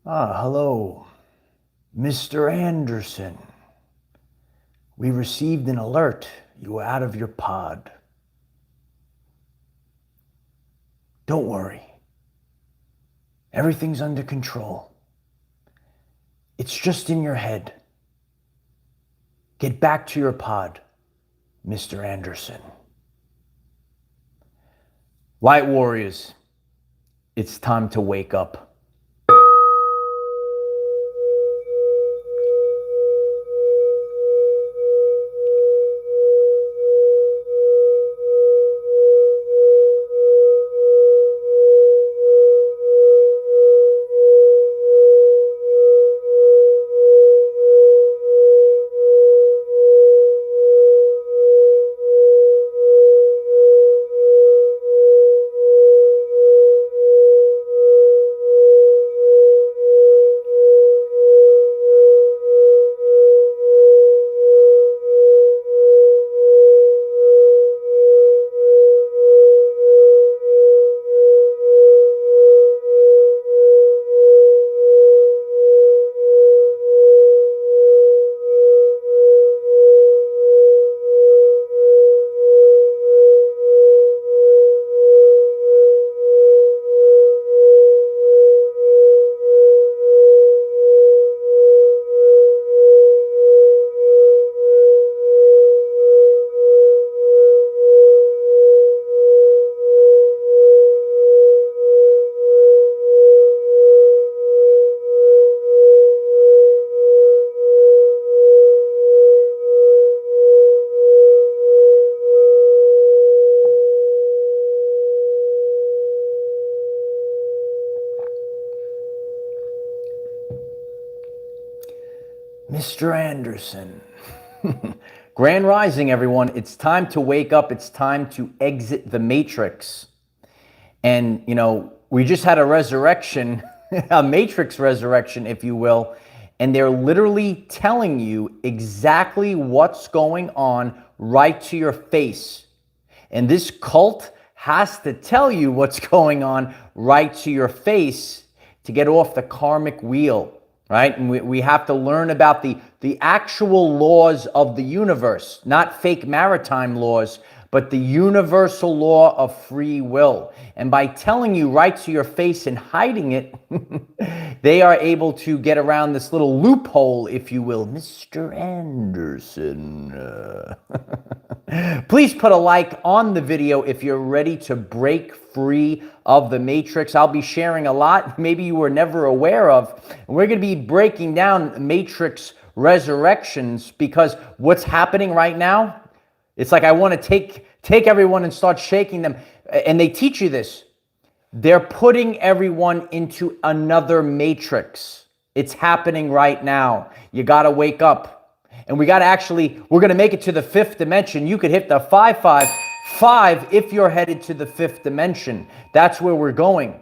Hello, Mr. Anderson. We received an alert. You were out of your pod. Don't worry. Everything's under control. It's just in your head. Get back to your pod, Mr. Anderson. Light Warriors, it's time to wake up. Mr. Anderson. Grand Rising, everyone. It's time to wake up. It's time to exit the Matrix. And, we just had a resurrection, a Matrix resurrection, if you will, and they're literally telling you exactly what's going on right to your face. And this cult has to tell you what's going on right to your face to get off the karmic wheel. Right? And we have to learn about the actual laws of the universe, not fake maritime laws, but the universal law of free will. And by telling you right to your face and hiding it, they are able to get around this little loophole, if you will. Mr. Anderson. Please put a like on the video if you're ready to break free of the Matrix. I'll be sharing a lot maybe you were never aware of. And we're going to be breaking down Matrix resurrections, because what's happening right now, it's like I want to take everyone and start shaking them. And they teach you this. They're putting everyone into another Matrix. It's happening right now. You got to wake up. And we're going to make it to the fifth dimension. You could hit the 555 if you're headed to the fifth dimension. That's where we're going.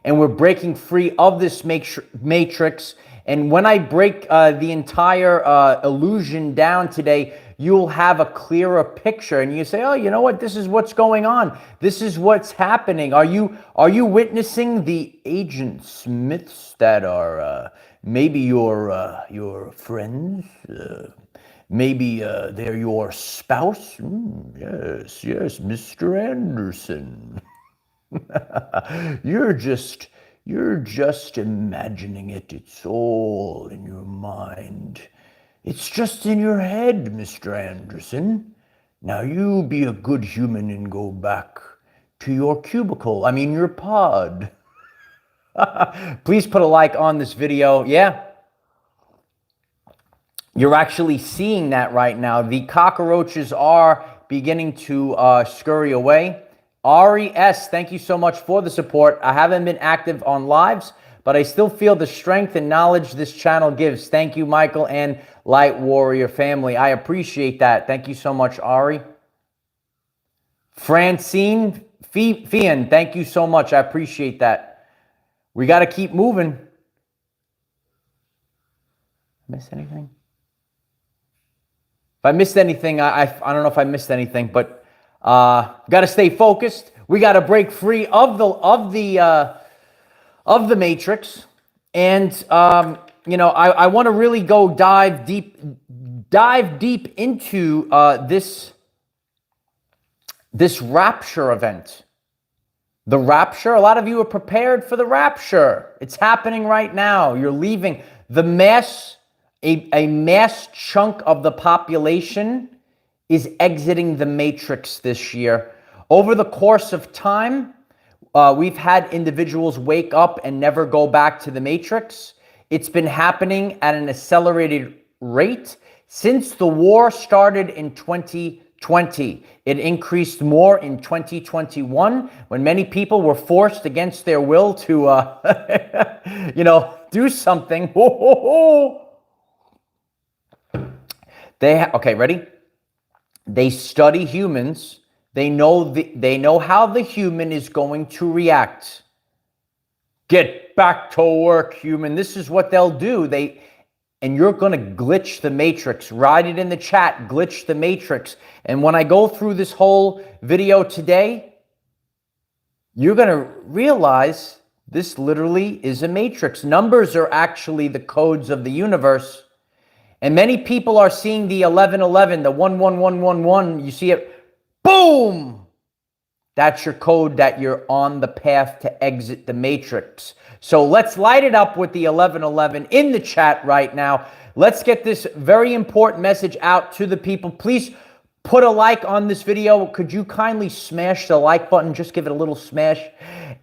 And we're breaking free of this matrix. And when I break the entire illusion down today, you'll have a clearer picture. And you say, oh, you know what? This is what's going on. This is what's happening. Are you witnessing the Agent Smiths that are maybe your friends? Maybe they're your spouse? Yes, Mr. Anderson. You're just imagining it. It's all in your mind. It's just in your head, Mr. Anderson. Now you be a good human and go back to your your pod. Please put a like on this video. Yeah. You're actually seeing that right now. The cockroaches are beginning to scurry away. Ari S., thank you so much for the support. I haven't been active on lives, but I still feel the strength and knowledge this channel gives. Thank you, Michael and Light Warrior family. I appreciate that. Thank you so much, Ari. Francine Fian, thank you so much. I appreciate that. We got to keep moving. Miss anything? If I missed anything, I don't know if I missed anything, but got to stay focused. We got to break free of the matrix, And, I want to really go dive deep into this rapture event. The rapture, a lot of you are prepared for the rapture. It's happening right now. You're leaving. A mass chunk of the population is exiting the matrix this year. Over the course of time, we've had individuals wake up and never go back to the matrix. It's been happening at an accelerated rate since the war started in 2020. It increased more in 2021 when many people were forced against their will to, do something. Okay, ready? They study humans. They know how the human is going to react. Get back to work, human. This is what they'll do. And you're going to glitch the matrix. Write it in the chat, glitch the matrix. And when I go through this whole video today, you're going to realize this literally is a matrix. Numbers are actually the codes of the universe. And many people are seeing the 1111, the 11111. You see it, boom! That's your code that you're on the path to exit the matrix. So let's light it up with the 1111 in the chat right now. Let's get this very important message out to the people. Please put a like on this video. Could you kindly smash the like button? Just give it a little smash.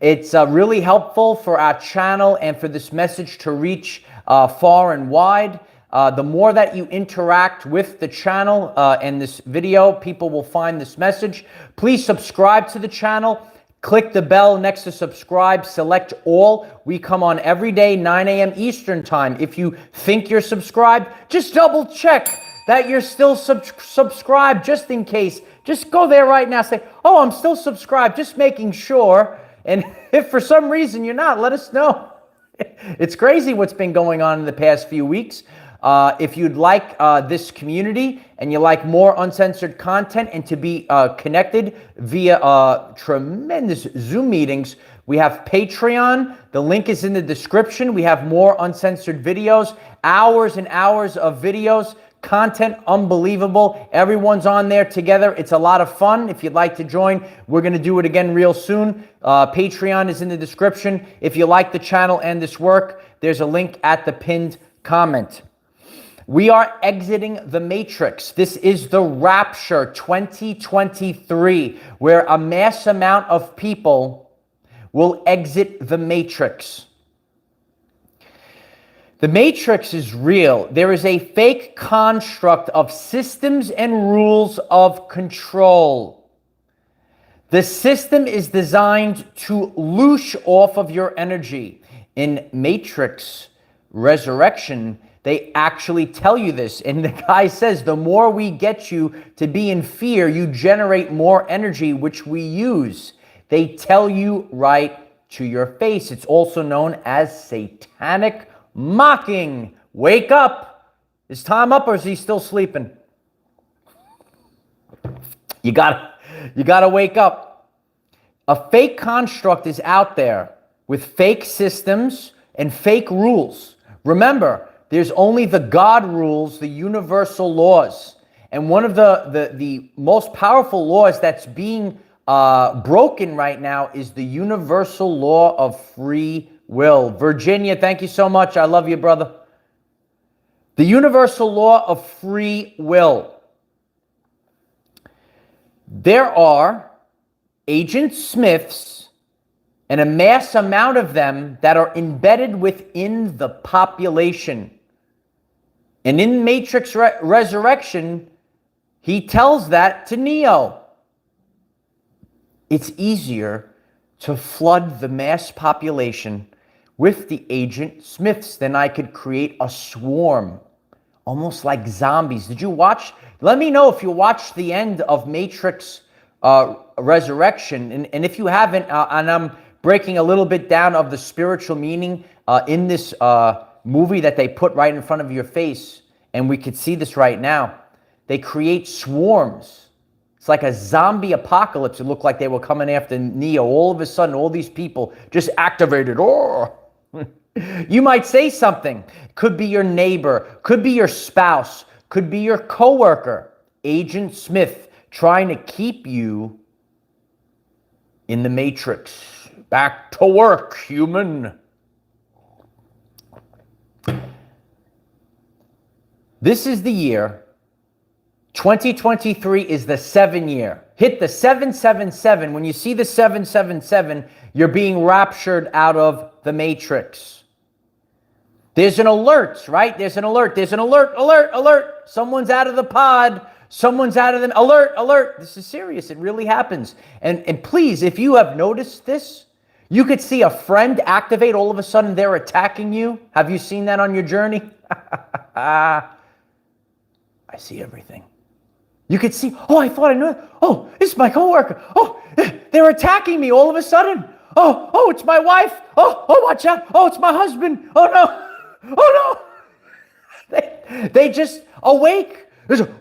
It's really helpful for our channel and for this message to reach far and wide. The more that you interact with the channel and this video, people will find this message. Please subscribe to the channel. Click the bell next to subscribe. Select all. We come on every day, 9 a.m. Eastern time. If you think you're subscribed, just double check that you're still subscribed just in case. Just go there right now. Say, oh, I'm still subscribed. Just making sure. And if for some reason you're not, let us know. It's crazy what's been going on in the past few weeks. If you'd like this community and you like more uncensored content and to be connected via tremendous Zoom meetings, we have Patreon. The link is in the description. We have more uncensored videos, hours and hours of videos, content unbelievable. Everyone's on there together. It's a lot of fun. If you'd like to join, we're going to do it again real soon. Patreon is in the description. If you like the channel and this work, there's a link at the pinned comment. We are exiting the matrix. This is the Rapture 2023, where a mass amount of people will exit the matrix. The matrix is real. There is a fake construct of systems and rules of control. The system is designed to loosh off of your energy. In Matrix Resurrection, they actually tell you this. And the guy says, the more we get you to be in fear, you generate more energy, which we use. They tell you right to your face. It's also known as satanic mocking. Wake up. Is Tom up or is he still sleeping? You gotta wake up. A fake construct is out there with fake systems and fake rules. Remember, there's only the God rules, the universal laws. And one of the most powerful laws that's being broken right now is the universal law of free will. Virginia, thank you so much. I love you, brother. The universal law of free will. There are Agent Smiths and a mass amount of them that are embedded within the population. And in Matrix Resurrection, he tells that to Neo. It's easier to flood the mass population with the Agent Smiths than I could create a swarm, almost like zombies. Did you watch? Let me know if you watched the end of Matrix Resurrection. And if you haven't, and I'm breaking a little bit down of the spiritual meaning in this movie that they put right in front of your face, and we could see this right now. They create swarms. It's like a zombie apocalypse. It looked like they were coming after Neo. All of a sudden, all these people just activated. Oh, You might say something. Could be your neighbor, could be your spouse, could be your coworker. Agent Smith trying to keep you in the matrix. Back to work, human. This is the year. 2023 is the 7 year. Hit the 777. When you see the 777, you're being raptured out of the matrix. There's an alert, right? There's an alert. There's an alert, alert, alert. Someone's out of the pod. Someone's out of the alert, alert. This is serious. It really happens. And please, if you have noticed this, you could see a friend activate. All of a sudden, they're attacking you. Have you seen that on your journey? I see everything. You could see, oh, I thought I knew it. Oh, it's my coworker. Oh, they're attacking me all of a sudden. Oh, it's my wife. Oh, watch out. Oh, it's my husband. Oh, no. Oh, no. They just awake.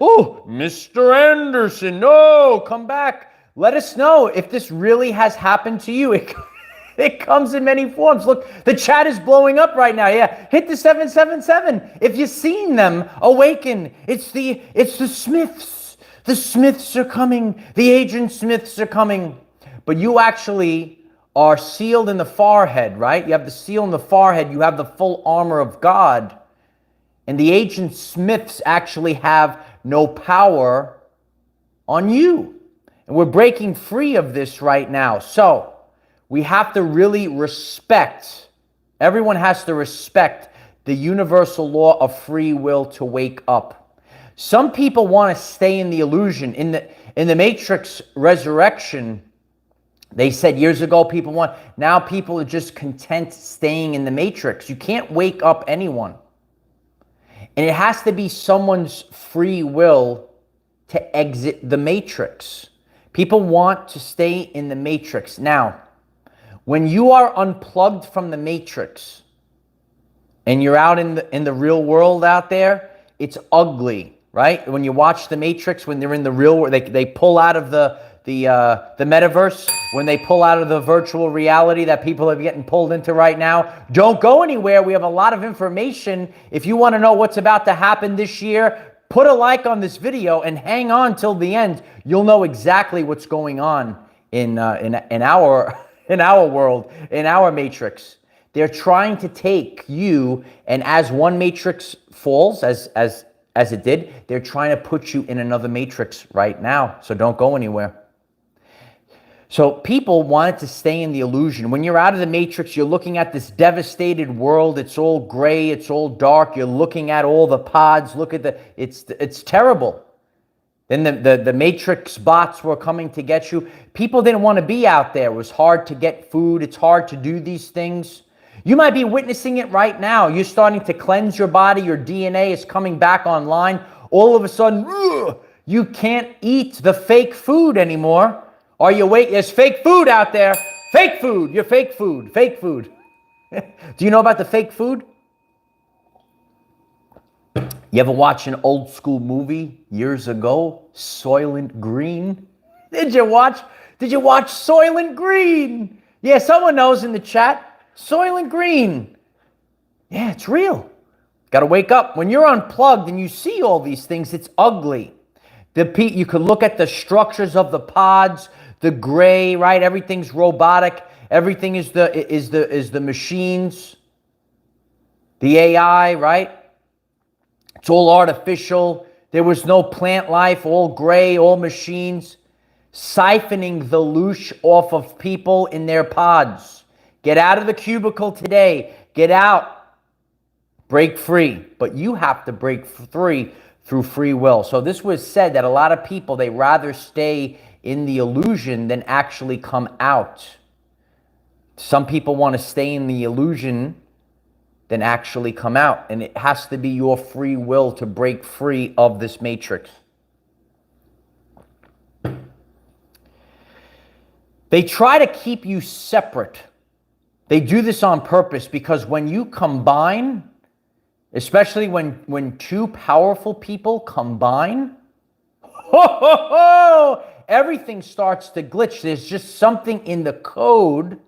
Oh, Mr. Anderson, no, come back. Let us know if this really has happened to you. It comes in many forms. Look, the chat is blowing up right now. Yeah, hit the 777. If you've seen them awaken, it's the Smiths. The Smiths are coming. The Agent Smiths are coming. But you actually are sealed in the forehead, right? You have the seal in the forehead. You have the full armor of God. And the Agent Smiths actually have no power on you. And we're breaking free of this right now. So we have to really respect, everyone has to respect the universal law of free will to wake up. Some people want to stay in the illusion. In the Matrix Resurrection, they said years ago, now people are just content staying in the matrix. You can't wake up anyone. And it has to be someone's free will to exit the matrix. People want to stay in the matrix. Now, when you are unplugged from the matrix and you're out in the real world out there, it's ugly, right? When you watch the Matrix, when they're in the real world, they pull out of the metaverse, when they pull out of the virtual reality that people are getting pulled into right now. Don't go anywhere. We have a lot of information. If you want to know what's about to happen this year, put a like on this video and hang on till the end. You'll know exactly what's going on in our world, in our matrix. They're trying to take you, and as one matrix falls, as it did, they're trying to put you in another matrix right now. So don't go anywhere. So people wanted to stay in the illusion. When you're out of the matrix, you're looking at this devastated world. It's all gray. It's all dark. You're looking at all the pods. Look at it's terrible. Then the matrix bots were coming to get you. People didn't want to be out there. It was hard to get food. It's hard to do these things. You might be witnessing it right now. You're starting to cleanse your body. Your DNA is coming back online. All of a sudden, you can't eat the fake food anymore. Are you wait? There's fake food out there. Fake food. You're fake food. Fake food. Do you know about the fake food? You ever watch an old school movie years ago, Soylent Green? Did you watch Soylent Green? Yeah, someone knows in the chat. Soylent Green. Yeah, it's real. Got to wake up. When you're unplugged and you see all these things, it's ugly. You could look at the structures of the pods, the gray, right? Everything's robotic. Everything is the machines, the AI, right? It's all artificial. There was no plant life, all gray, all machines, siphoning the loosh off of people in their pods. Get out of the cubicle today. Get out. Break free. But you have to break free through free will. So this was said that a lot of people, they rather stay in the illusion than actually come out. Some people want to stay in the illusion than actually come out. And it has to be your free will to break free of this matrix. They try to keep you separate. They do this on purpose because when you combine, especially when two powerful people combine, everything starts to glitch. There's just something in the code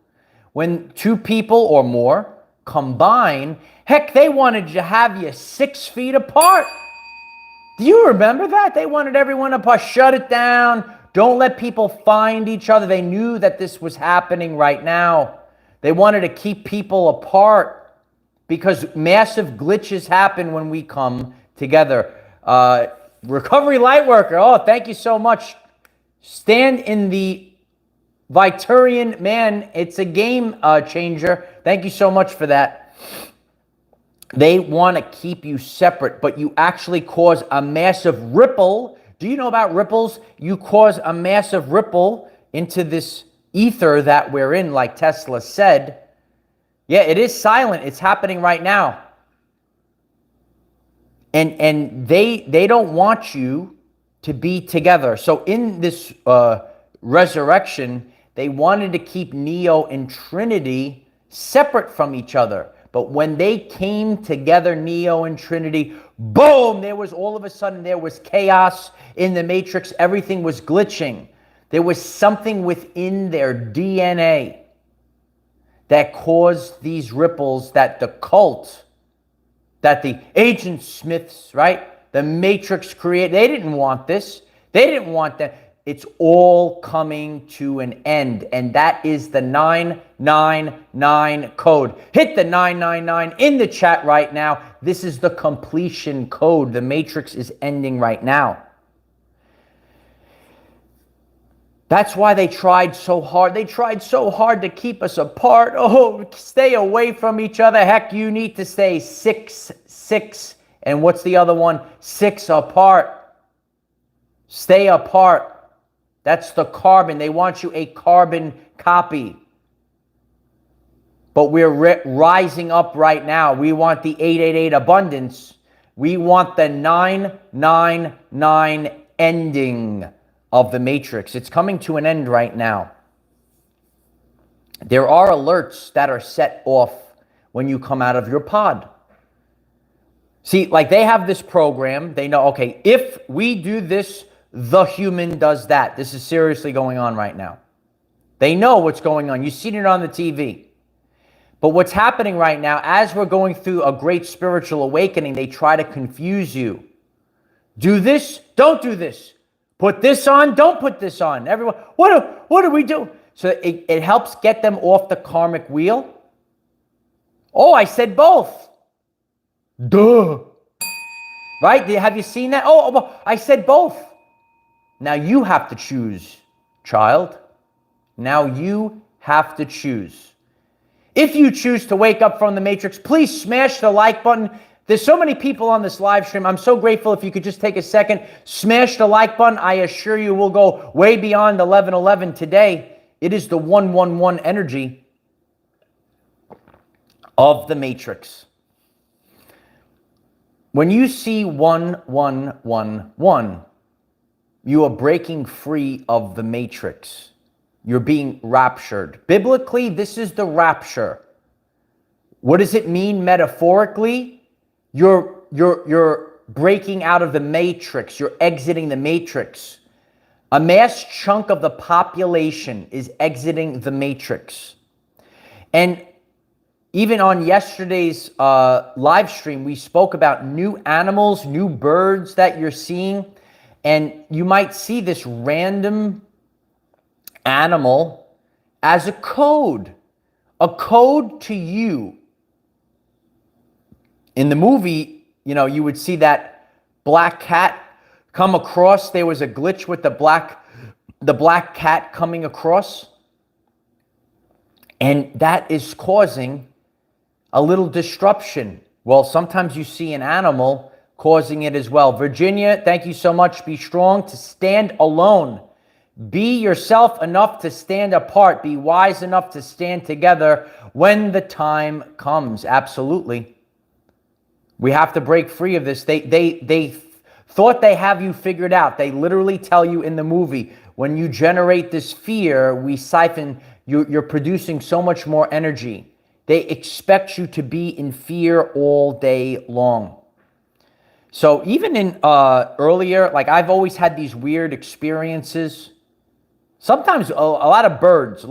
when two people or more combine. Heck, they wanted to have you 6 feet apart. Do you remember that? They wanted everyone apart. Shut it down. Don't let people find each other. They knew that this was happening right now. They wanted to keep people apart because massive glitches happen when we come together. Recovery Lightworker, oh, thank you so much. Stand in the Viturian man. It's a game changer. Thank you so much for that. They want to keep you separate, but you actually cause a massive ripple. Do you know about ripples? You cause a massive ripple into this ether that we're in, like Tesla said. Yeah, it is silent. It's happening right now. And they don't want you to be together. So in this resurrection, they wanted to keep Neo and Trinity separate from each other. But when they came together, Neo and Trinity, boom, there was all of a sudden, there was chaos in the Matrix. Everything was glitching. There was something within their DNA that caused these ripples that the cult, that the Agent Smiths, right? The Matrix created. They didn't want this. They didn't want that. It's all coming to an end. And that is the 999 code. Hit the 999 in the chat right now. This is the completion code. The Matrix is ending right now. That's why they tried so hard. They tried so hard to keep us apart. Oh, stay away from each other. Heck, you need to stay 6, 6. And what's the other one? 6 apart. Stay apart. That's the carbon. They want you a carbon copy. But we're rising up right now. We want the 888 abundance. We want the 999 ending of the Matrix. It's coming to an end right now. There are alerts that are set off when you come out of your pod. See, like they have this program. They know, okay, if we do this, the human does that. This is seriously going on right now. They know what's going on. You've seen it on the TV. But what's happening right now, as we're going through a great spiritual awakening, they try to confuse you. Do this, don't do this. Put this on, don't put this on. Everyone, what do we do? So it helps get them off the karmic wheel. Oh, I said both. Duh. Right? Have you seen that? Oh, I said both. Now you have to choose, child. Now you have to choose. If you choose to wake up from the Matrix, please smash the like button. There's so many people on this live stream. I'm so grateful if you could just take a second, smash the like button. I assure you we'll go way beyond 1111 today. It is the 111 energy of the Matrix. When you see 1111, you are breaking free of the Matrix. You're being raptured. Biblically, this is the rapture. What does it mean metaphorically? You're breaking out of the Matrix. You're exiting the Matrix. A mass chunk of the population is exiting the Matrix. And even on yesterday's live stream, we spoke about new animals, new birds that you're seeing. And you might see this random animal as a code to you. In the movie, you know, you would see that black cat come across. There was a glitch with the black cat coming across. And that is causing a little disruption. Well, sometimes you see an animal causing it as well. Virginia, thank you so much. Be strong to stand alone. Be yourself enough to stand apart. Be wise enough to stand together when the time comes. Absolutely. We have to break free of this. They thought they have you figured out. They literally tell you in the movie, when you generate this fear, we siphon, you're producing so much more energy. They expect you to be in fear all day long. So even in earlier, like I've always had these weird experiences. Sometimes a lot of birds,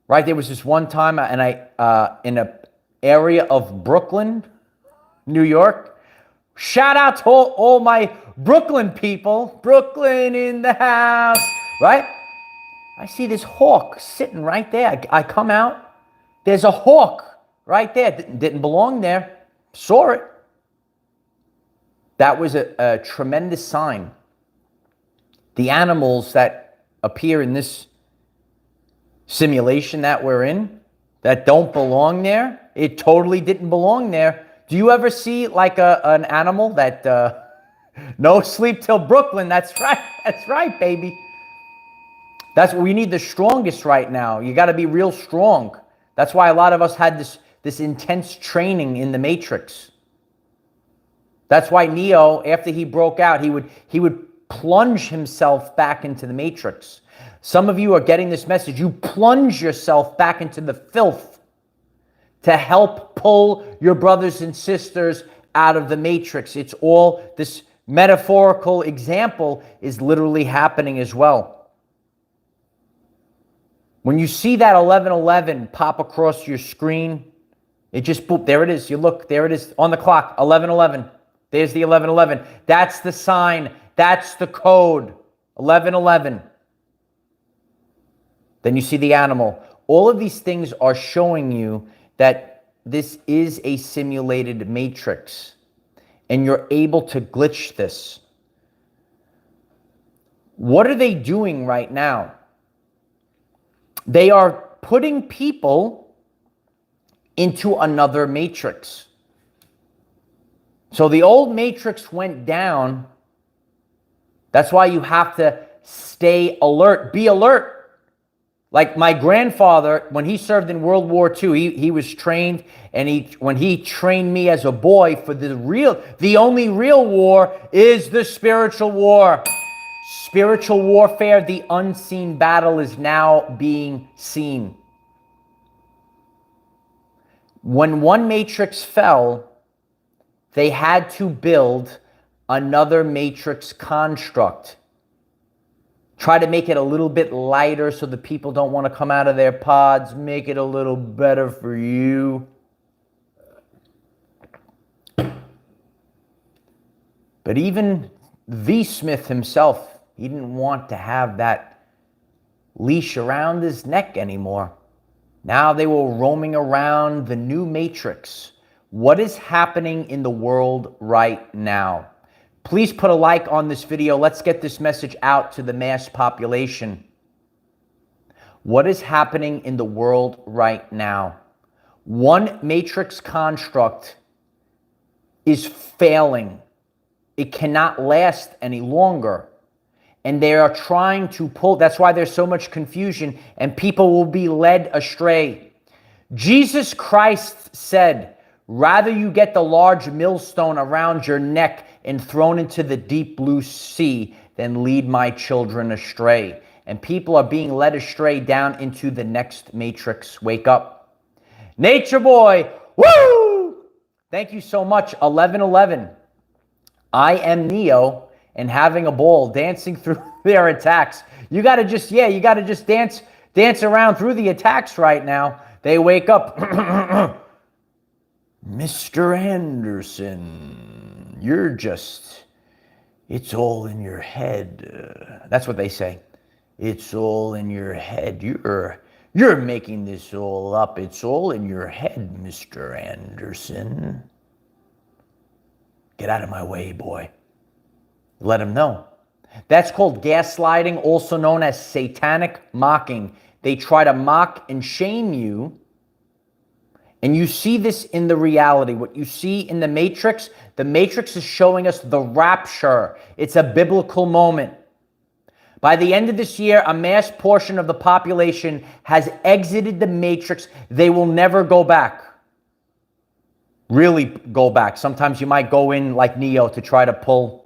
right? There was this one time, and in a area of Brooklyn, New York. Shout out to all my Brooklyn people. Brooklyn in the house, right? I see this hawk sitting right there. I come out. There's a hawk right there. Didn't belong there. Saw it. That was a tremendous sign. The animals that appear in this simulation that we're in, that don't belong there, it totally didn't belong there. Do you ever see like an animal that, no sleep till Brooklyn? That's right. That's right, baby. That's what we need, the strongest right now. You got to be real strong. That's why a lot of us had this intense training in the Matrix. That's why Neo, after he broke out, he would plunge himself back into the Matrix. Some of you are getting this message. You plunge yourself back into the filth to help pull your brothers and sisters out of the Matrix. It's all, this metaphorical example is literally happening as well. When you see that 11:11 pop across your screen, it just, boop, there it is. You look, there it is on the clock, 11:11. There's the 11:11. That's the sign. That's the code, 11:11. Then you see the animal. All of these things are showing you that this is a simulated matrix, and you're able to glitch this. What are they doing right now? They are putting people into another matrix. So the old matrix went down. That's why you have to stay alert. Be alert. Like my grandfather, when he served in World War II, he was trained, and when he trained me as a boy for the only real war is the spiritual war. Spiritual warfare, the unseen battle, is now being seen. When one matrix fell, they had to build another matrix construct. Try to make it a little bit lighter so the people don't want to come out of their pods. Make it a little better for you. But even V. Smith himself, he didn't want to have that leash around his neck anymore. Now they were roaming around the new matrix. What is happening in the world right now? Please put a like on this video. Let's get this message out to the mass population. What is happening in the world right now? One matrix construct is failing. It cannot last any longer. And they are trying to pull, that's why there's so much confusion, and people will be led astray. Jesus Christ said, rather you get the large millstone around your neck and thrown into the deep blue sea than lead my children astray. And people are being led astray down into the next matrix. Wake up. Nature Boy, woo! Thank you so much, 11:11. I am Neo and having a ball dancing through their attacks. You got to just, you got to just dance around through the attacks right now. They wake up. Mr. Anderson, you're just, it's all in your head. That's what they say. It's all in your head. You're making this all up. It's all in your head, Mr. Anderson. Get out of my way, boy. Let him know. That's called gaslighting, also known as satanic mocking. They try to mock and shame you. And you see this in the reality. What you see in the Matrix is showing us the rapture. It's a biblical moment. By the end of this year, a mass portion of the population has exited the Matrix. They will never go back. Really go back. Sometimes you might go in like Neo to try to pull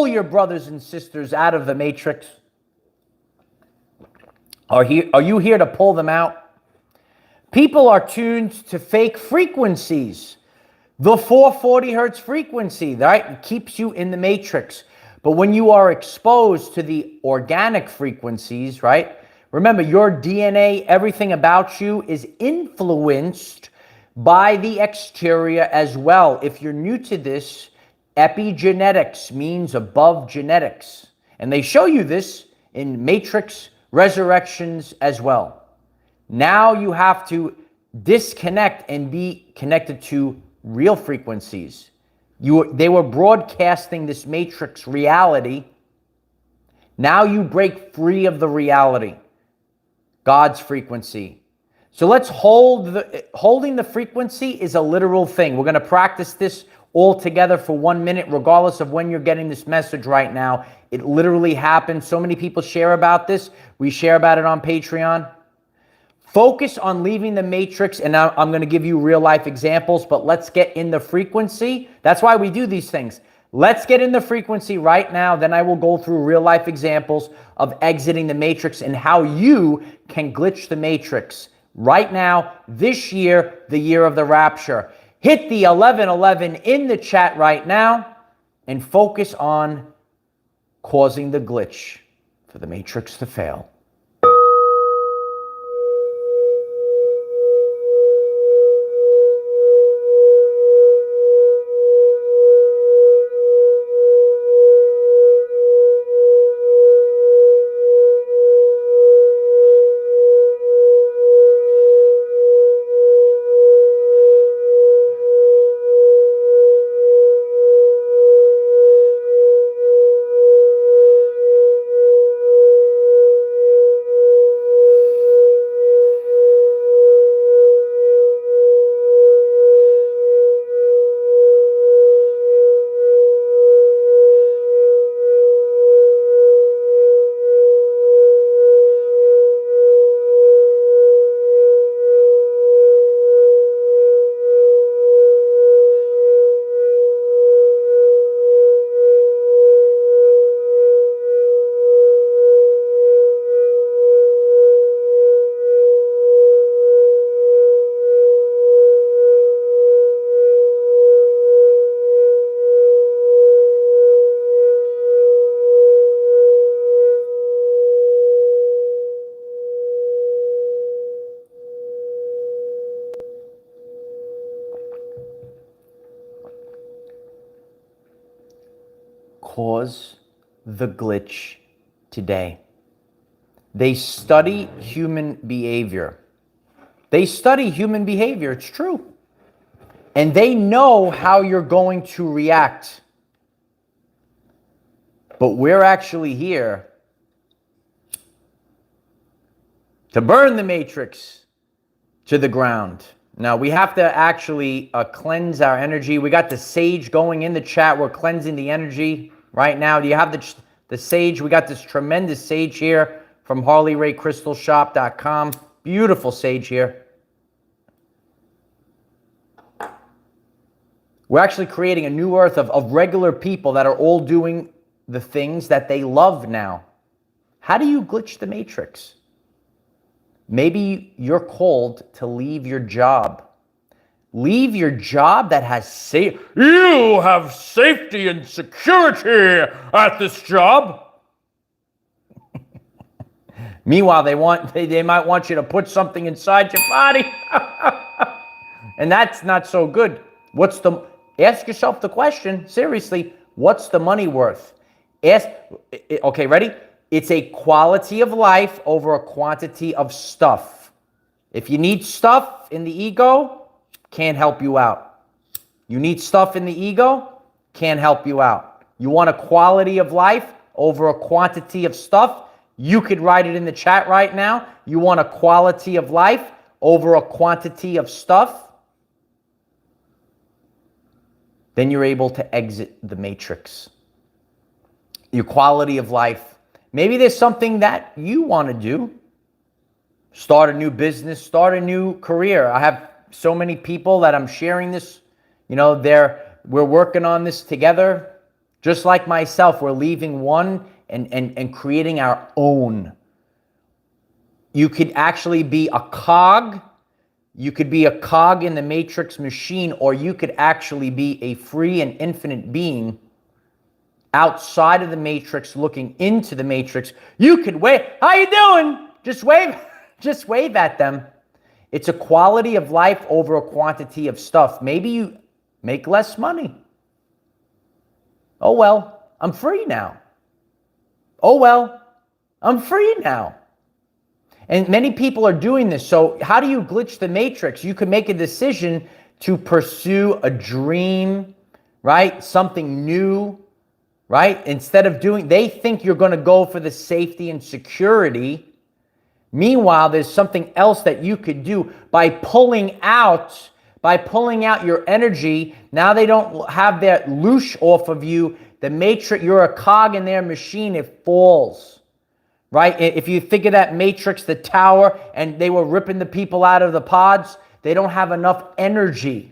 your brothers and sisters out of the Matrix. Are you here to pull them out? People are tuned to fake frequencies. The 440 hertz frequency, right? It keeps you in the Matrix. But when you are exposed to the organic frequencies, right? Remember, your DNA, everything about you is influenced by the exterior as well. If you're new to this, epigenetics means above genetics. And they show you this in Matrix Resurrections as well. Now you have to disconnect and be connected to real frequencies. They were broadcasting this Matrix reality. Now you break free of the reality, God's frequency. So let's holding the frequency is a literal thing. We're going to practice this all together for 1 minute, regardless of when you're getting this message right now. It literally happened. So many people share about this. We share about it on Patreon. Focus on leaving the matrix, and now I'm going to give you real life examples, but let's get in the frequency. That's why we do these things. Let's get in the frequency right now. Then I will go through real life examples of exiting the matrix and how you can glitch the matrix right now, this year, the year of the rapture. Hit the 1111 in the chat right now and focus on causing the glitch for the matrix to fail. Cause the glitch today. They study human behavior. They study human behavior. It's true. And they know how you're going to react. But we're actually here to burn the matrix to the ground. Now, we have to actually cleanse our energy. We got the sage going in the chat. We're cleansing the energy right now. Do you have the sage? We got this tremendous sage here from HarleyRayCrystalShop.com. Beautiful sage here. We're actually creating a new earth of regular people that are all doing the things that they love now. How do you glitch the matrix? Maybe you're called to leave your job. Leave your job that has you have safety and security at this job. Meanwhile, they might want you to put something inside your body. And that's not so good. Ask yourself the question, seriously, what's the money worth? Okay, ready? It's a quality of life over a quantity of stuff. If you need stuff in the ego, can't help you out. You need stuff in the ego, can't help you out. You want a quality of life over a quantity of stuff? You could write it in the chat right now. You want a quality of life over a quantity of stuff? Then you're able to exit the matrix. Your quality of life. Maybe there's something that you want to do. Start a new business, start a new career. I have so many people that I'm sharing this. You know, we're working on this together. Just like myself, we're leaving one and creating our own. You could actually be a cog. You could be a cog in the matrix machine, or you could actually be a free and infinite being outside of the matrix, looking into the matrix. You could wait. How you doing? Just wave, just wave at them. It's a quality of life over a quantity of stuff. Maybe you make less money. Oh, well, I'm free now. Oh, well, I'm free now. And many people are doing this. So how do you glitch the matrix? You can make a decision to pursue a dream, right? Something new, right? Instead of they think you're going to go for the safety and security. Meanwhile, there's something else that you could do by pulling out your energy. Now they don't have that loosh off of you. The matrix, you're a cog in their machine, it falls. Right? If you think of that Matrix, the tower, and they were ripping the people out of the pods, they don't have enough energy.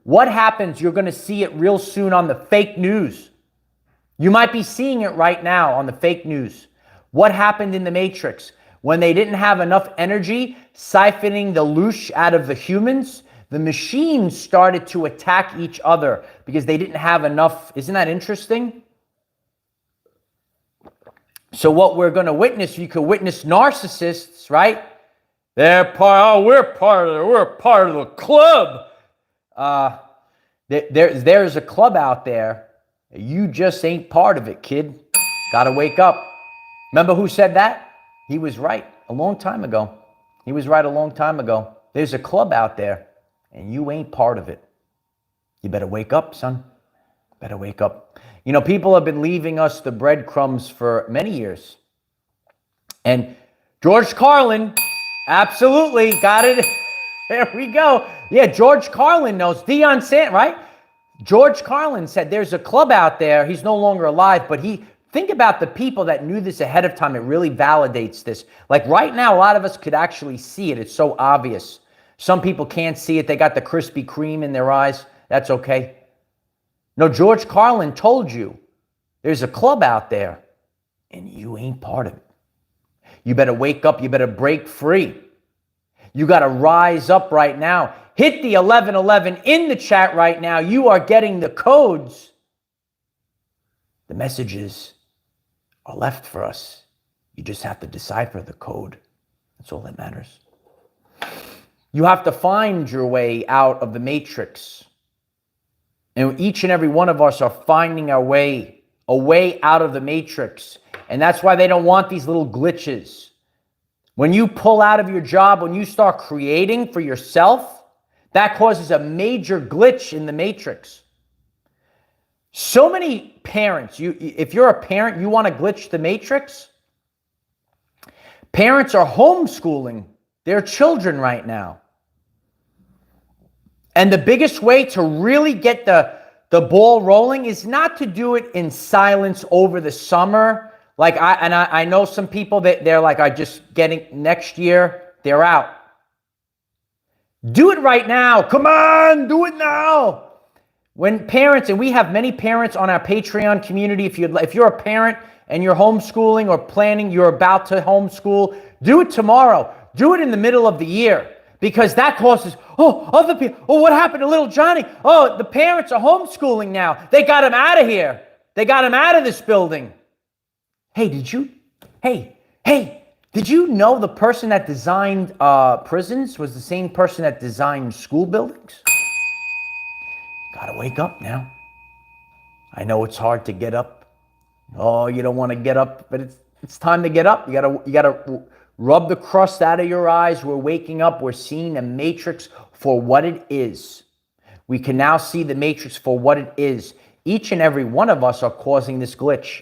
What happens? You're going to see it real soon on the fake news. You might be seeing it right now on the fake news. What happened in the Matrix? When they didn't have enough energy, siphoning the loosh out of the humans, the machines started to attack each other because they didn't have enough. Isn't that interesting? So what we're going to witness, you could witness narcissists, right? We're part of the club. There's a club out there. You just ain't part of it, kid. Got to wake up. Remember who said that? He was right a long time ago. He was right a long time ago. There's a club out there, and you ain't part of it. You better wake up, son. Better wake up. You know, people have been leaving us the breadcrumbs for many years. And George Carlin, absolutely, got it. There we go. Yeah, George Carlin knows. Deion Sanders, right? George Carlin said there's a club out there. He's no longer alive, but think about the people that knew this ahead of time. It really validates this. Like right now, a lot of us could actually see it. It's so obvious. Some people can't see it. They got the Krispy Kreme in their eyes. That's okay. No, George Carlin told you there's a club out there and you ain't part of it. You better wake up. You better break free. You got to rise up right now. Hit the 1111 in the chat right now. You are getting the codes. The messages are left for us. You just have to decipher the code. That's all that matters. You have to find your way out of the matrix. And each and every one of us are finding our way, a way out of the matrix. And that's why they don't want these little glitches. When you pull out of your job, when you start creating for yourself, that causes a major glitch in the matrix. So many parents, if you're a parent, you want to glitch the matrix. Parents are homeschooling their children right now. And the biggest way to really get the ball rolling is not to do it in silence over the summer. Like I know some people that they're like, I just getting next year, they're out. Do it right now. Come on, do it now. When parents, and we have many parents on our Patreon community, if you're a parent and you're homeschooling or planning, you're about to homeschool, do it tomorrow. Do it in the middle of the year. Because that causes, other people, what happened to little Johnny? Oh, the parents are homeschooling now. They got him out of here. They got him out of this building. Hey, did you know the person that designed prisons was the same person that designed school buildings? Gotta wake up now. I know it's hard to get up. Oh, you don't want to get up, but it's time to get up. You gotta rub the crust out of your eyes. We're waking up. We're seeing the matrix for what it is. We can now see the matrix for what it is. Each and every one of us are causing this glitch.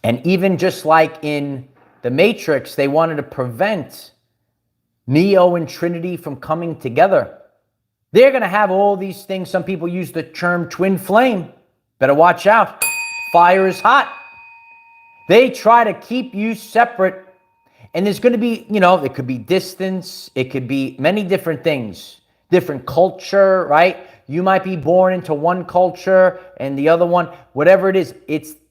And even just like in the Matrix, they wanted to prevent Neo and Trinity from coming together. They're going to have all these things. Some people use the term twin flame. Better watch out. Fire is hot. They try to keep you separate. And there's going to be, it could be distance. It could be many different things. Different culture, right? You might be born into one culture and the other one, whatever it is,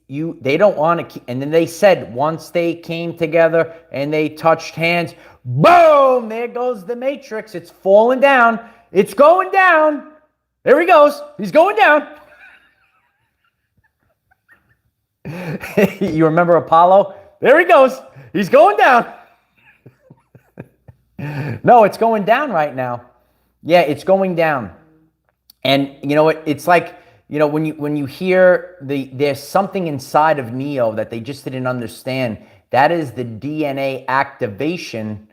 they don't want to keep. And then they said once they came together and they touched hands, boom, there goes the matrix. It's falling down. It's going down. There he goes. He's going down. You remember Apollo? There he goes. He's going down. No, it's going down right now. Yeah, it's going down. And you know what? It's like, you know, when you hear there's something inside of Neo that they just didn't understand. That is the DNA activation.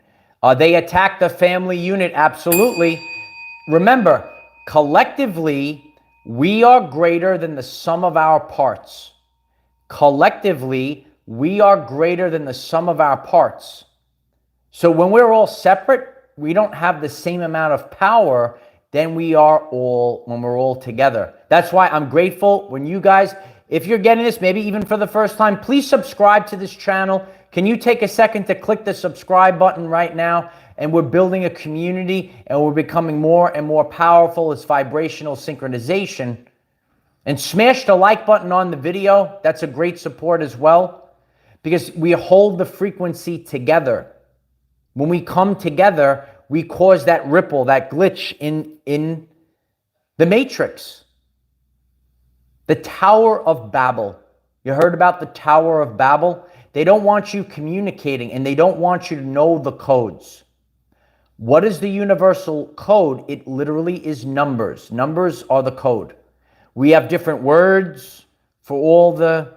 They attack the family unit, absolutely. Remember, collectively, we are greater than the sum of our parts. Collectively, we are greater than the sum of our parts. So when we're all separate, we don't have the same amount of power than we are all when we're all together. That's why I'm grateful when you guys, if you're getting this, maybe even for the first time, please subscribe to this channel. Can you take a second to click the subscribe button right now? And we're building a community, and we're becoming more and more powerful. It's vibrational synchronization. And smash the like button on the video. That's a great support as well, because we hold the frequency together. When we come together, we cause that ripple, that glitch in the matrix. The Tower of Babel. You heard about the Tower of Babel? They don't want you communicating, and they don't want you to know the codes. What is the universal code? It literally is numbers. Numbers are the code. We have different words for all the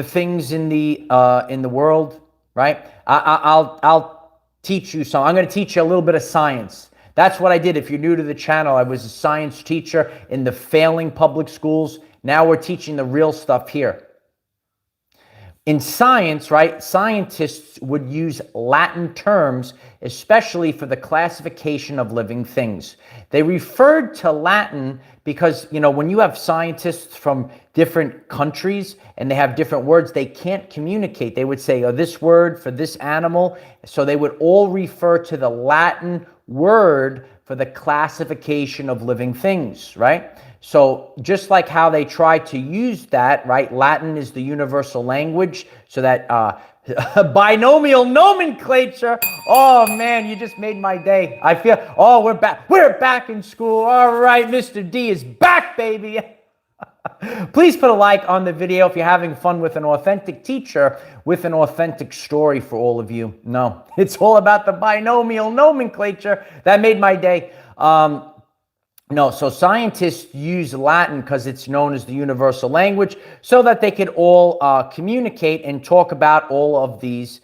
things in the world, right? I'll teach you some. I'm going to teach you a little bit of science. That's what I did. If you're new to the channel, I was a science teacher in the failing public schools. Now we're teaching the real stuff here. In science, right, scientists would use Latin terms, especially for the classification of living things. They referred to Latin because, you know, when you have scientists from different countries and they have different words, they can't communicate. They would say, oh, this word for this animal. So they would all refer to the Latin word for the classification of living things, right? So just like how they try to use that, right? Latin is the universal language, so that binomial nomenclature. Oh man, you just made my day. I feel, oh, we're back. We're back in school. All right, Mr. D is back, baby. Please put a like on the video if you're having fun with an authentic teacher with an authentic story for all of you. No, it's all about the binomial nomenclature. That made my day. No, so scientists use Latin because it's known as the universal language, so that they could all communicate and talk about all of these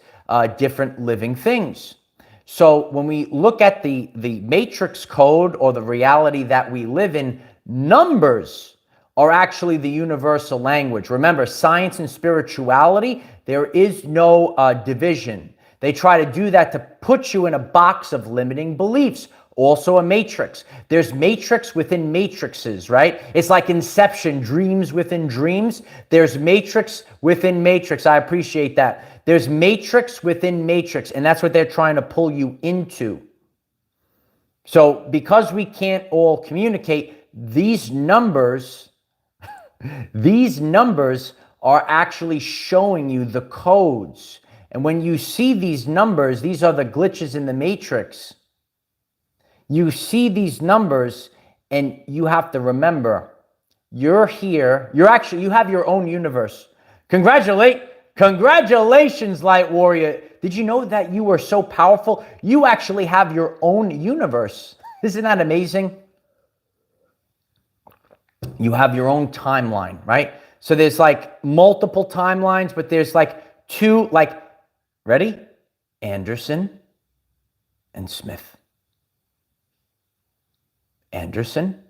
different living things. So when we look at the matrix code, or the reality that we live in, numbers are actually the universal language. Remember, science and spirituality, there is no division. They try to do that to put you in a box of limiting beliefs. Also a matrix. There's matrix within matrices, right? It's like Inception, dreams within dreams. There's matrix within matrix. I appreciate that. There's matrix within matrix, and that's what they're trying to pull you into. So because we can't all communicate, these numbers, these numbers are actually showing you the codes. And when you see these numbers, these are the glitches in the matrix. You see these numbers, and you have to remember, you're here. You have your own universe. Congratulations, Light Warrior. Did you know that you were so powerful? You actually have your own universe. Isn't that amazing? You have your own timeline, right? So there's like multiple timelines, but there's like two, like, ready? Anderson and Smith. Anderson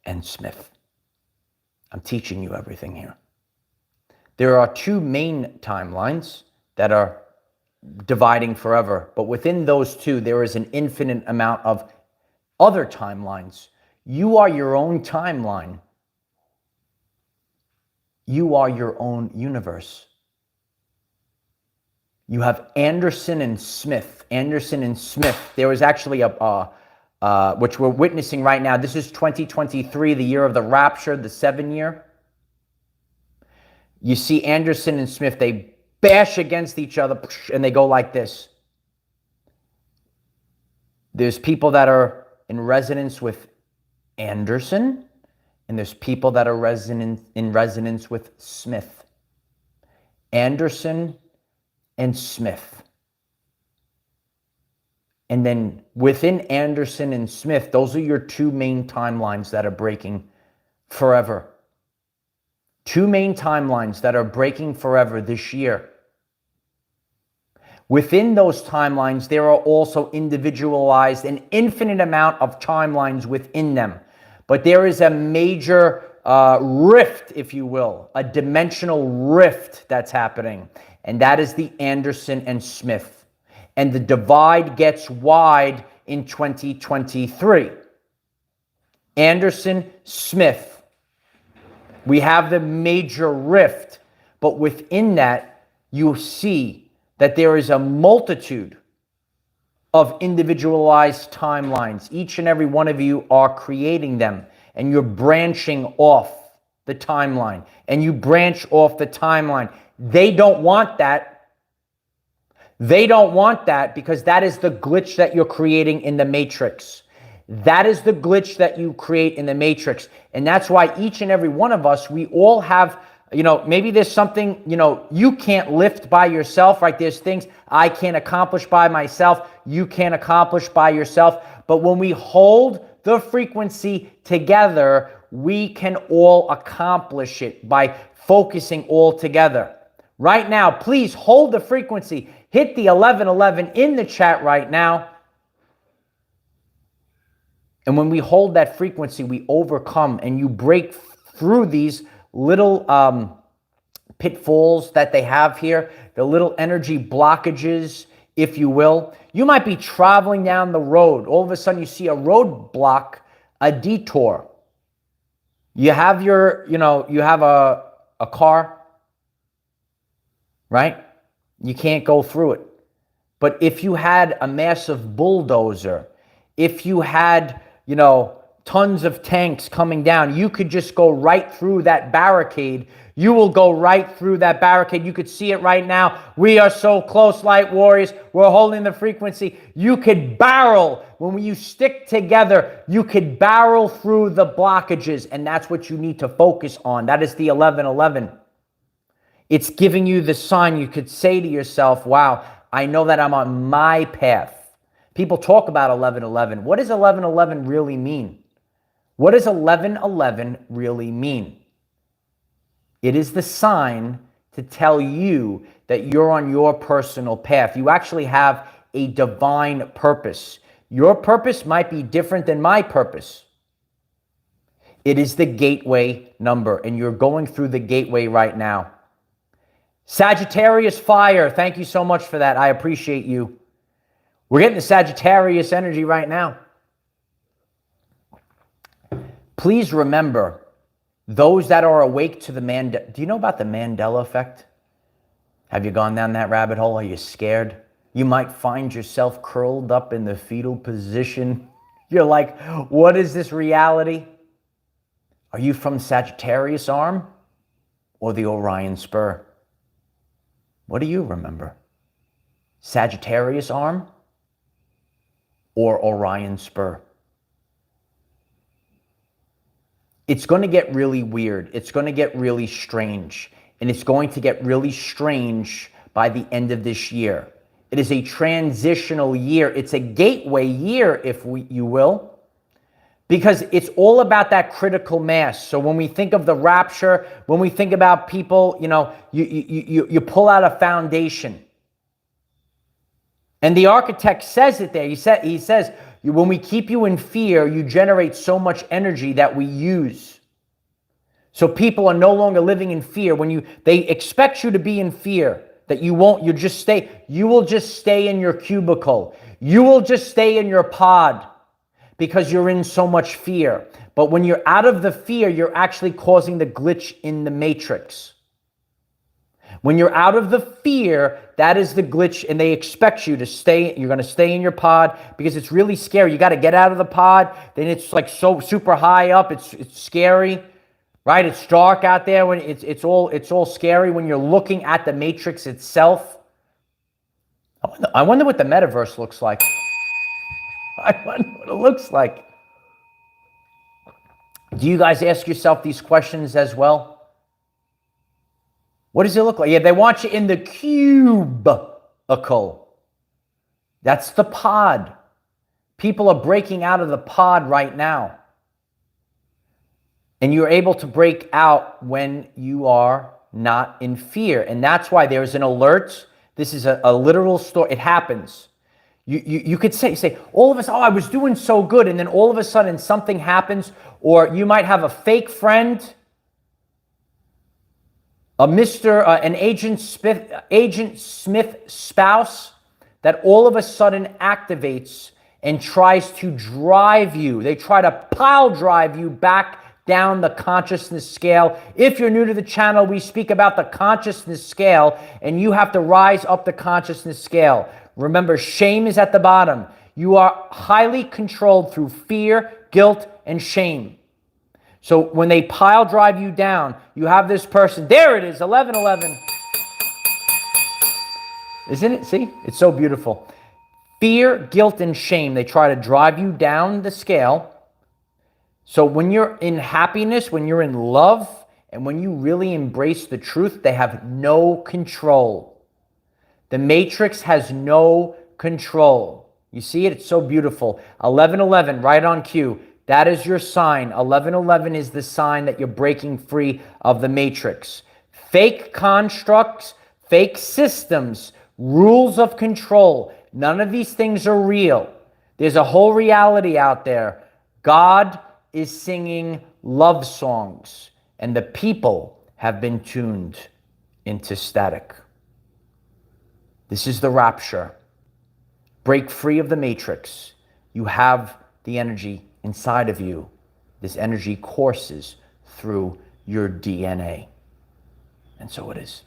and Smith. I'm teaching you everything here. There are two main timelines that are dividing forever, but within those two, there is an infinite amount of other timelines. You are your own timeline. You are your own universe. You have Anderson and Smith. Anderson and Smith. There was actually which we're witnessing right now. This is 2023, the year of the Rapture, the 7-year. You see Anderson and Smith, they bash against each other, and they go like this. There's people that are in resonance with Anderson, and there's people that are in resonance with Smith. Anderson, and Smith. And then within Anderson and Smith, those are your two main timelines that are breaking forever. Two main timelines that are breaking forever this year. Within those timelines, there are also individualized, an infinite amount of timelines within them. But there is a major rift, if you will, a dimensional rift that's happening. And that is the Anderson and Smith. And the divide gets wide in 2023. Anderson, Smith. We have the major rift, but within that, you see that there is a multitude of individualized timelines. Each and every one of you are creating them, and you're branching off the timeline, and you branch off the timeline. They don't want that. They don't want that because that is the glitch that you're creating in the matrix. That is the glitch that you create in the matrix. And that's why each and every one of us, we all have, maybe there's something, you can't lift by yourself, right? There's things I can't accomplish by myself. You can't accomplish by yourself. But when we hold the frequency together, we can all accomplish it by focusing all together. Right now, please hold the frequency. Hit the 1111 in the chat right now. And when we hold that frequency, we overcome, and you break through these little pitfalls that they have here, the little energy blockages, if you will. You might be traveling down the road. All of a sudden, you see a roadblock, a detour. You have you have a car, right? You can't go through it. But if you had a massive bulldozer, if you had tons of tanks coming down, you could just go right through that barricade. You will go right through that barricade. You could see it right now. We are so close, light warriors. We're holding the frequency. You could barrel. When you stick together, you could barrel through the blockages, and that's what you need to focus on. That is the 1111. It's giving you the sign. You could say to yourself, wow, I know that I'm on my path. People talk about 1111. What does 1111 really mean? What does 1111 really mean? It is the sign to tell you that you're on your personal path. You actually have a divine purpose. Your purpose might be different than my purpose. It is the gateway number, and you're going through the gateway right now. Sagittarius fire, thank you so much for that. I appreciate you. We're getting the Sagittarius energy right now. Please remember, those that are awake to the do you know about the Mandela effect? Have you gone down that rabbit hole? Are you scared? You might find yourself curled up in the fetal position. You're like, what is this reality? Are you from Sagittarius arm or the Orion spur? What do you remember? Sagittarius arm or Orion spur? It's going to get really weird. It's going to get really strange. And it's going to get really strange by the end of this year. It is a transitional year. It's a gateway year, you will. Because it's all about that critical mass. So when we think of the rapture, when we think about people, you pull out a foundation. And the architect says it there. He says, when we keep you in fear, you generate so much energy that we use. So people are no longer living in fear. They expect you to be in fear, that you won't, you will just stay in your cubicle. You will just stay in your pod. Because you're in so much fear. But when you're out of the fear, you're actually causing the glitch in the matrix. When you're out of the fear, that is the glitch, and they expect you to stay. You're going to stay in your pod because it's really scary. You got to get out of the pod. Then it's like so super high up. It's scary, right? It's dark out there. When it's all scary when you're looking at the matrix itself. I wonder what the metaverse looks like. I wonder what it looks like. Do you guys ask yourself these questions as well? What does it look like? Yeah, they want you in the cubicle. That's the pod. People are breaking out of the pod right now. And you're able to break out when you are not in fear. And that's why there's an alert. This is a literal story. It happens. You could say, all of us, oh, I was doing so good. And then all of a sudden something happens. Or you might have a fake friend, an Agent Smith spouse that all of a sudden activates and tries to drive you. They try to pile drive you back down the consciousness scale. If you're new to the channel, we speak about the consciousness scale, and you have to rise up the consciousness scale. Remember, shame is at the bottom. You are highly controlled through fear, guilt, and shame. So when they pile drive you down, you have this person. There it is, 1111. Isn't it? See? It's so beautiful. Fear, guilt, and shame. They try to drive you down the scale. So when you're in happiness, when you're in love, and when you really embrace the truth, they have no control. The matrix has no control. You see it? It's so beautiful. 1111, right on cue. That is your sign. 1111 is the sign that you're breaking free of the matrix. Fake constructs, fake systems, rules of control. None of these things are real. There's a whole reality out there. God is singing love songs, and the people have been tuned into static. This is the rapture. Break free of the matrix. You have the energy inside of you. This energy courses through your DNA. And so it is.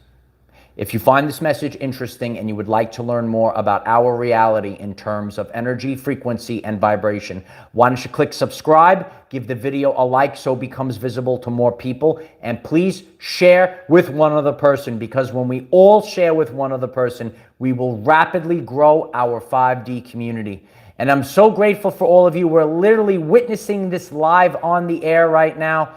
If you find this message interesting and you would like to learn more about our reality in terms of energy, frequency, and vibration, why don't you click subscribe, give the video a like so it becomes visible to more people, and please share with one other person, because when we all share with one other person, we will rapidly grow our 5D community. And I'm so grateful for all of you. We're literally witnessing this live on the air right now.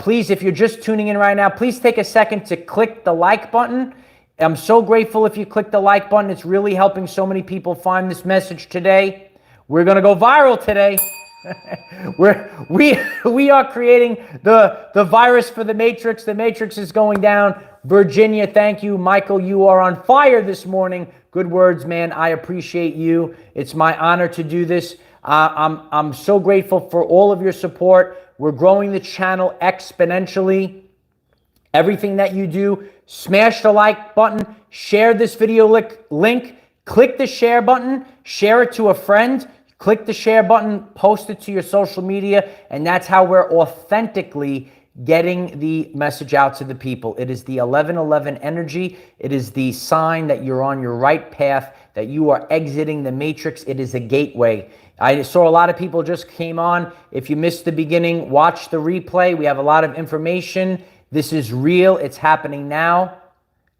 Please, if you're just tuning in right now, please take a second to click the like button. I'm so grateful if you click the like button. It's really helping so many people find this message today. We're going to go viral today. we are creating the virus for the matrix. The matrix is going down. Virginia, thank you. Michael, you are on fire this morning. Good words, man. I appreciate you. It's my honor to do this. I'm so grateful for all of your support. We're growing the channel exponentially. Everything that you do, smash the like button, share this video link, click the share button, share it to a friend, click the share button, post it to your social media, and that's how we're authentically getting the message out to the people. It is the 1111 energy. It is the sign that you're on your right path, that you are exiting the matrix. It is a gateway. I saw a lot of people just came on. If you missed the beginning, watch the replay. We have a lot of information. This is real. It's happening now.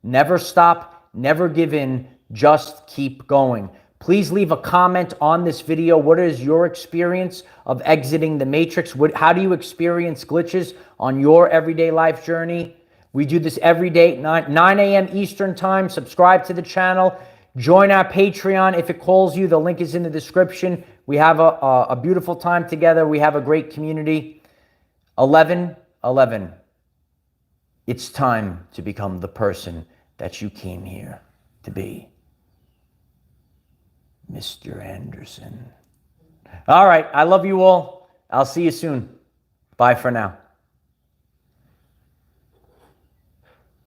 Never stop. Never give in. Just keep going. Please leave a comment on this video. What is your experience of exiting the matrix? How do you experience glitches on your everyday life journey? We do this every day, 9 a.m. Eastern time. Subscribe to the channel. Join our Patreon if it calls you. The link is in the description. We have a beautiful time together. We have a great community. 1111. It's time to become the person that you came here to be. Mr. Anderson. All right. I love you all. I'll see you soon. Bye for now.